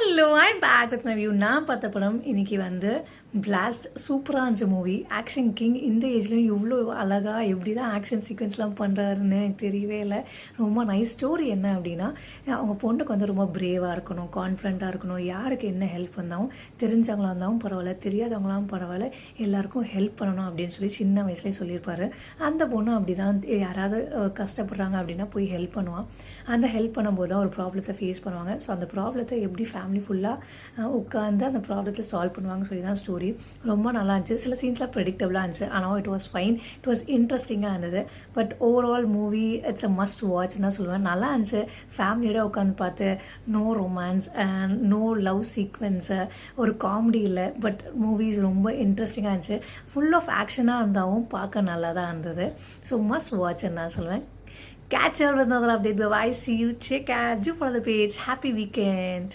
Hello I'm back with my view. நான் பார்த்த படம் இன்னைக்கு வந்து பிளாஸ்ட். சூப்பராக இருந்துச்சு மூவி. Action king. இந்த ஏஜ்லேயும் இவ்வளோ அழகாக எப்படி தான் ஆக்ஷன் சீக்வன்ஸ்லாம் பண்ணுறாருன்னு எனக்கு தெரியவே இல்லை. ரொம்ப நைஸ். ஸ்டோரி என்ன அப்படின்னா, அவங்க பொண்ணுக்கு வந்து ரொம்ப பிரேவாக இருக்கணும், கான்ஃபிடண்ட்டாக இருக்கணும். யாருக்கு என்ன ஹெல்ப் வந்தாலும், தெரிஞ்சவங்களாக இருந்தாலும் பரவாயில்ல, தெரியாதவங்களாம் பரவாயில்ல, எல்லாருக்கும் ஹெல்ப் பண்ணணும் அப்படின்னு சொல்லி சின்ன வயசுலேயே சொல்லியிருப்பாரு. அந்த பொண்ணு அப்படி தான், யாராவது கஷ்டப்படுறாங்க அப்படின்னா போய் ஹெல்ப் பண்ணுவான். அந்த ஹெல்ப் பண்ணும்போது தான் ஒரு ப்ராப்ளத்தை ஃபேஸ் பண்ணுவாங்க. ஸோ அந்த ப்ராப்ளத்தை எப்படி ஃபேமிலி ஃபுல்லாக உட்காந்து அந்த ப்ராப்ளத்தை சால்வ் பண்ணுவாங்க சொல்லி தான் ஸ்டோரி. ரொம்ப நல்லா இருந்துச்சு. சில சீன்ஸ்லாம் ப்ரெடிக்டபுளாக இருந்துச்சு, ஆனால் it was fine. It was இன்ட்ரெஸ்டிங்காக இருந்தது. But overall movie it's a must வாட்ச்னு தான் சொல்லுவேன். நல்லா இருந்துச்சு. ஃபேமிலியோட உட்காந்து பார்த்து, no romance and no love sequence, ஒரு காமெடி இல்லை. பட் மூவிஸ் ரொம்ப இன்ட்ரெஸ்டிங்காக இருந்துச்சு. ஃபுல் ஆஃப் ஆக்ஷனாக இருந்தாலும் பார்க்க நல்லா தான் இருந்தது. ஸோ மஸ்ட் வாட்ச்னு நான் சொல்லுவேன். Catch you with another update. Bye bye. See you. Check out. Do follow the page. Happy weekend.